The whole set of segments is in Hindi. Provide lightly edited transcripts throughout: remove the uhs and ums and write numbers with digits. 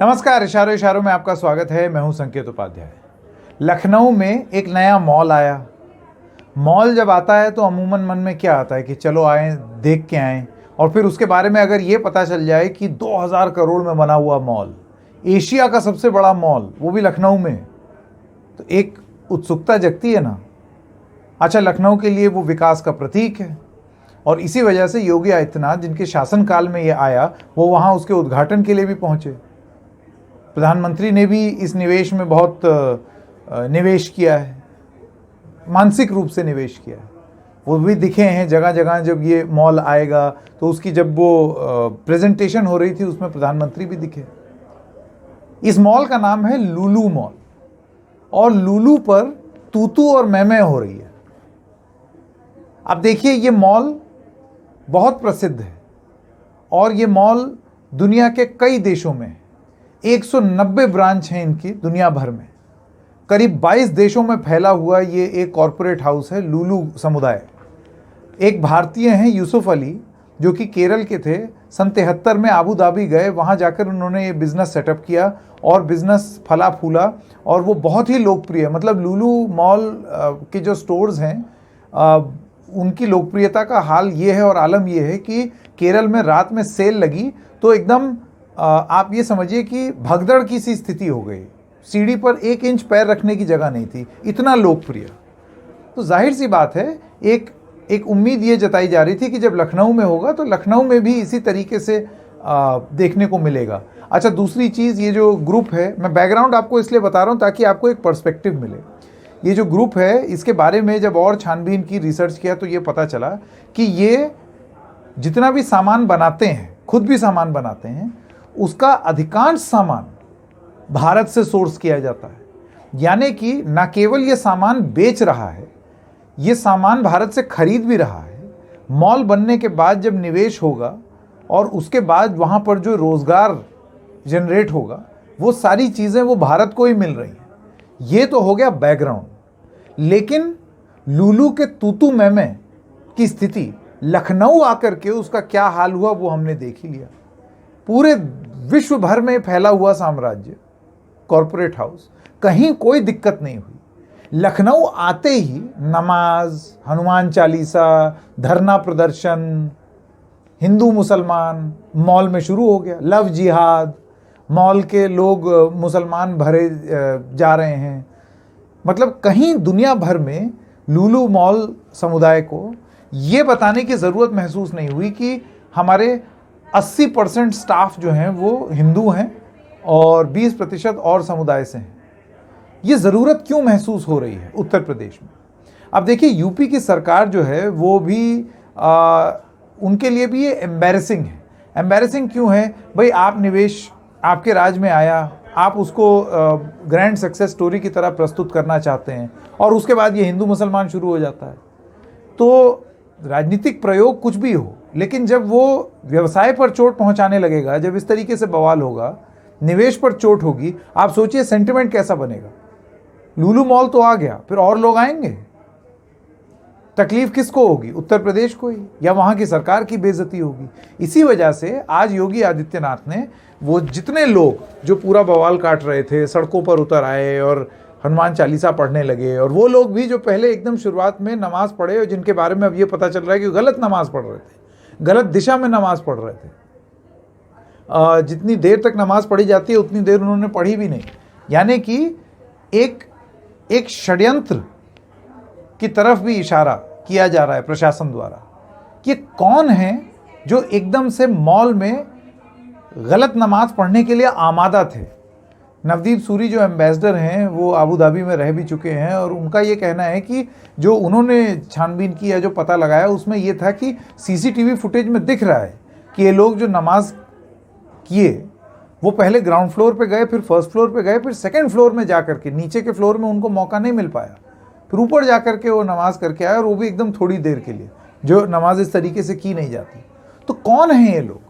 नमस्कार, इशारों इशारों में आपका स्वागत है। मैं हूं संकेत उपाध्याय। लखनऊ में एक नया मॉल आया। मॉल जब आता है तो अमूमन मन में क्या आता है कि चलो आए, देख के आएँ। और फिर उसके बारे में अगर ये पता चल जाए कि 2000 करोड़ में बना हुआ मॉल, एशिया का सबसे बड़ा मॉल, वो भी लखनऊ में, तो एक उत्सुकता जगती है ना। अच्छा, लखनऊ के लिए वो विकास का प्रतीक है और इसी वजह से योगी आदित्यनाथ, जिनके शासनकाल में ये आया, वो वहाँ उसके उद्घाटन के लिए भी पहुँचे। प्रधानमंत्री ने भी इस निवेश में बहुत निवेश किया है, मानसिक रूप से निवेश किया है। वो भी दिखे हैं जगह जगह। जब ये मॉल आएगा तो उसकी जब वो प्रेजेंटेशन हो रही थी उसमें प्रधानमंत्री भी दिखे। इस मॉल का नाम है लुलु मॉल और लुलु पर तूतू और मैमै हो रही है। अब देखिए, ये मॉल बहुत प्रसिद्ध है और ये मॉल दुनिया के कई देशों में 190 ब्रांच हैं इनकी दुनिया भर में। करीब 22 देशों में फैला हुआ ये एक कॉरपोरेट हाउस है लुलु समुदाय। एक भारतीय हैं यूसुफ अली, जो कि केरल के थे। सन 73 में आबू धाबी गए, वहाँ जाकर उन्होंने ये बिज़नेस सेटअप किया और बिज़नेस फला फूला और वो बहुत ही लोकप्रिय। मतलब लुलु मॉल के जो स्टोर्स हैं उनकी लोकप्रियता का हाल ये है और आलम ये है कि केरल में रात में सेल लगी तो एकदम आप ये समझिए कि भगदड़ की सी स्थिति हो गई। सीढ़ी पर 1 इंच पैर रखने की जगह नहीं थी, इतना लोकप्रिय। तो जाहिर सी बात है, एक उम्मीद ये जताई जा रही थी कि जब लखनऊ में होगा तो लखनऊ में भी इसी तरीके से देखने को मिलेगा। अच्छा, दूसरी चीज़, ये जो ग्रुप है, मैं बैकग्राउंड आपको इसलिए बता रहा हूँ ताकि आपको एक पर्सपेक्टिव मिले। ये जो ग्रुप है, इसके बारे में जब और छानबीन की, रिसर्च किया, तो ये पता चला कि ये जितना भी सामान बनाते हैं, खुद भी सामान बनाते हैं, उसका अधिकांश सामान भारत से सोर्स किया जाता है। यानी कि न केवल ये सामान बेच रहा है, ये सामान भारत से खरीद भी रहा है। मॉल बनने के बाद जब निवेश होगा और उसके बाद वहाँ पर जो रोज़गार जनरेट होगा, वो सारी चीज़ें वो भारत को ही मिल रही हैं। ये तो हो गया बैकग्राउंड। लेकिन लुलु के तूतू मैमै की स्थिति, लखनऊ आकर के उसका क्या हाल हुआ वो हमने देख ही लिया। पूरे विश्व भर में फैला हुआ साम्राज्य, कॉरपोरेट हाउस, कहीं कोई दिक्कत नहीं हुई। लखनऊ आते ही नमाज, हनुमान चालीसा, धरना प्रदर्शन, हिंदू मुसलमान मॉल में शुरू हो गया। लव जिहाद, मॉल के लोग मुसलमान भरे जा रहे हैं। मतलब कहीं दुनिया भर में लुलु मॉल समुदाय को ये बताने की ज़रूरत महसूस नहीं हुई कि हमारे 80% स्टाफ जो हैं वो हिंदू हैं और 20% और समुदाय से हैं। ये ज़रूरत क्यों महसूस हो रही है उत्तर प्रदेश में? अब देखिए, यूपी की सरकार जो है वो भी उनके लिए भी ये एम्बैरेसिंग है। एम्बैरेसिंग क्यों है भाई? आप निवेश आपके राज्य में आया, आप उसको ग्रैंड सक्सेस स्टोरी की तरह प्रस्तुत करना चाहते हैं और उसके बाद ये हिंदू मुसलमान शुरू हो जाता है। तो राजनीतिक प्रयोग कुछ भी हो, लेकिन जब वो व्यवसाय पर चोट पहुंचाने लगेगा, जब इस तरीके से बवाल होगा, निवेश पर चोट होगी, आप सोचिए सेंटिमेंट कैसा बनेगा। लुलु मॉल तो आ गया, फिर और लोग आएंगे। तकलीफ किसको होगी? उत्तर प्रदेश को ही, या वहां की सरकार की बेइज्जती होगी। इसी वजह से आज योगी आदित्यनाथ ने वो जितने लोग जो पूरा बवाल काट रहे थे, सड़कों पर उतर आए और हनुमान चालीसा पढ़ने लगे, और वो लोग भी जो पहले एकदम शुरुआत में नमाज पढ़े और जिनके बारे में अब ये पता चल रहा है कि गलत नमाज पढ़ रहे थे, गलत दिशा में नमाज पढ़ रहे थे। जितनी देर तक नमाज पढ़ी जाती है उतनी देर उन्होंने पढ़ी भी नहीं। यानी कि एक षड्यंत्र की तरफ भी इशारा किया जा रहा है प्रशासन द्वारा कि कौन है जो एकदम से मॉल में गलत नमाज पढ़ने के लिए आमादा थे। नवदीप सूरी जो एम्बेसडर हैं वो आबू धाबी में रह भी चुके हैं और उनका ये कहना है कि जो उन्होंने छानबीन की या जो पता लगाया उसमें ये था कि सीसीटीवी फुटेज में दिख रहा है कि ये लोग जो नमाज किए वो पहले ग्राउंड फ्लोर पे गए, फिर फर्स्ट फ्लोर पे गए, फिर सेकंड फ्लोर में जाकर के, नीचे के फ्लोर में उनको मौका नहीं मिल पाया, फिर ऊपर जाकर के वो नमाज करके आए और वो भी एकदम थोड़ी देर के लिए, जो नमाज इस तरीके से की नहीं जाती। तो कौन है ये लोग?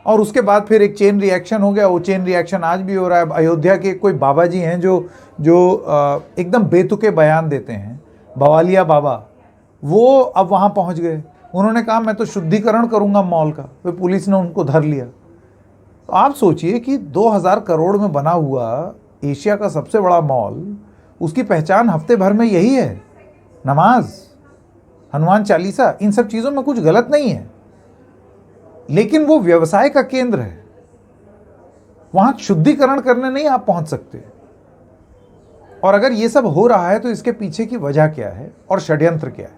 और उसके बाद फिर एक चेन रिएक्शन हो गया। वो चेन रिएक्शन आज भी हो रहा है। अयोध्या के कोई बाबा जी हैं जो एकदम बेतुके बयान देते हैं, बवालिया बाबा, वो अब वहाँ पहुँच गए। उन्होंने कहा मैं तो शुद्धिकरण करूँगा मॉल का, फिर पुलिस ने उनको धर लिया। तो आप सोचिए कि 2000 करोड़ में बना हुआ एशिया का सबसे बड़ा मॉल, उसकी पहचान हफ्ते भर में यही है, नमाज, हनुमान चालीसा, इन सब चीज़ों में कुछ गलत नहीं है, लेकिन वो व्यवसाय का केंद्र है। वहां शुद्धिकरण करने नहीं आप पहुंच सकते। और अगर ये सब हो रहा है तो इसके पीछे की वजह क्या है और षड्यंत्र क्या है?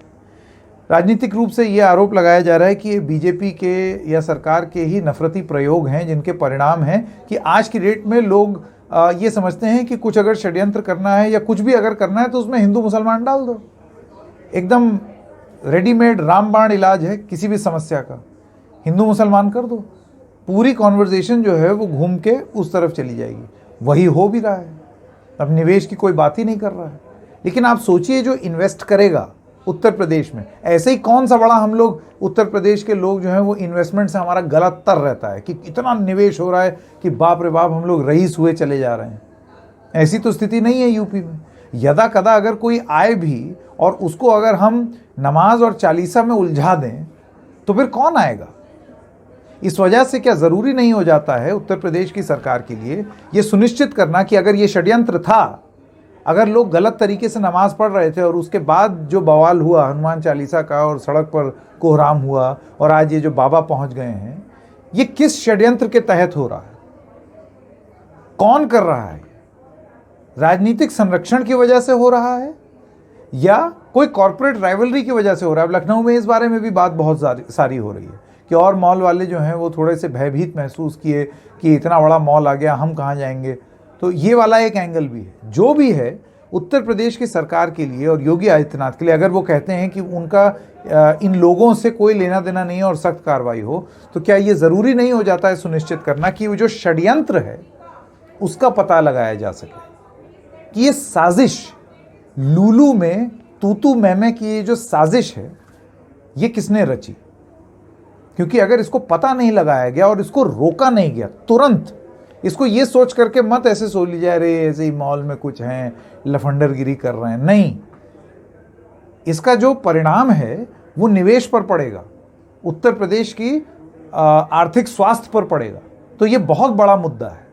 राजनीतिक रूप से ये आरोप लगाया जा रहा है कि ये बीजेपी के या सरकार के ही नफरती प्रयोग हैं, जिनके परिणाम हैं कि आज की डेट में लोग ये समझते हैं कि कुछ अगर षड्यंत्र करना है या कुछ भी अगर करना है तो उसमें हिंदू मुसलमान डाल दो। एकदम रेडीमेड रामबाण इलाज है किसी भी समस्या का, हिंदू मुसलमान कर दो, पूरी कॉन्वर्जेशन जो है वो घूम के उस तरफ चली जाएगी। वही हो भी रहा है, अब निवेश की कोई बात ही नहीं कर रहा है। लेकिन आप सोचिए जो इन्वेस्ट करेगा उत्तर प्रदेश में, ऐसे ही कौन सा बड़ा हम लोग उत्तर प्रदेश के लोग जो हैं वो इन्वेस्टमेंट से हमारा गला तर रहता है कि इतना निवेश हो रहा है कि बाप रे बाप हम लोग रईस हुए चले जा रहे हैं। ऐसी तो स्थिति नहीं है यूपी में। यदा कदा अगर कोई आए भी और उसको अगर हम नमाज और चालीसा में उलझा दें तो फिर कौन आएगा? इस वजह से क्या ज़रूरी नहीं हो जाता है उत्तर प्रदेश की सरकार के लिए ये सुनिश्चित करना कि अगर ये षड्यंत्र था, अगर लोग गलत तरीके से नमाज पढ़ रहे थे और उसके बाद जो बवाल हुआ हनुमान चालीसा का और सड़क पर कोहराम हुआ और आज ये जो बाबा पहुंच गए हैं, ये किस षड्यंत्र के तहत हो रहा है? कौन कर रहा है? राजनीतिक संरक्षण की वजह से हो रहा है या कोई कॉर्पोरेट राइवलरी की वजह से हो रहा है? लखनऊ में इस बारे में भी बात बहुत सारी हो रही है कि और मॉल वाले जो हैं वो थोड़े से भयभीत महसूस किए कि इतना बड़ा मॉल आ गया, हम कहाँ जाएंगे। तो ये वाला एक एंगल भी है। जो भी है, उत्तर प्रदेश की सरकार के लिए और योगी आदित्यनाथ के लिए अगर वो कहते हैं कि उनका इन लोगों से कोई लेना देना नहीं है और सख्त कार्रवाई हो, तो क्या ये ज़रूरी नहीं हो जाता है सुनिश्चित करना कि वो जो षड्यंत्र है उसका पता लगाया जा सके कि ये साजिश लुलू में तूतू मैमे की ये जो साजिश है ये किसने रची? क्योंकि अगर इसको पता नहीं लगाया गया और इसको रोका नहीं गया तुरंत, इसको ये सोच करके मत ऐसे सोच लीजिए अरे ऐसे ही मॉल में कुछ हैं, लफंडरगिरी कर रहे हैं, नहीं। इसका जो परिणाम है वो निवेश पर पड़ेगा, उत्तर प्रदेश की आर्थिक स्वास्थ्य पर पड़ेगा। तो ये बहुत बड़ा मुद्दा है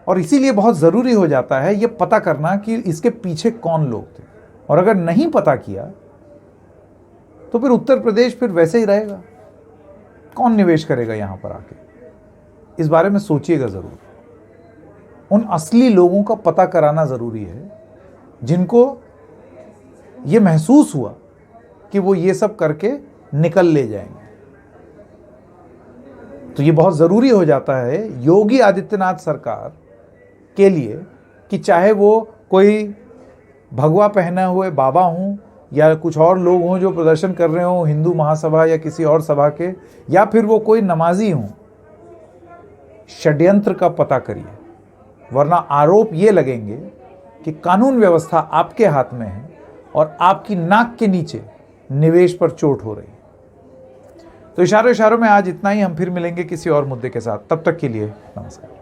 और इसीलिए बहुत ज़रूरी हो जाता है ये पता करना कि इसके पीछे कौन लोग थे। और अगर नहीं पता किया तो फिर उत्तर प्रदेश फिर वैसे ही रहेगा। कौन निवेश करेगा यहाँ पर आके? इस बारे में सोचिएगा ज़रूर। उन असली लोगों का पता कराना ज़रूरी है जिनको ये महसूस हुआ कि वो ये सब करके निकल ले जाएंगे। तो ये बहुत ज़रूरी हो जाता है योगी आदित्यनाथ सरकार के लिए कि चाहे वो कोई भगवा पहने हुए बाबा हों या कुछ और लोग हों जो प्रदर्शन कर रहे हों हिंदू महासभा या किसी और सभा के, या फिर वो कोई नमाजी हों, षड्यंत्र का पता करिए, वरना आरोप ये लगेंगे कि कानून व्यवस्था आपके हाथ में है और आपकी नाक के नीचे निवेश पर चोट हो रही है। तो इशारों में आज इतना ही। हम फिर मिलेंगे किसी और मुद्दे के साथ। तब तक के लिए नमस्कार।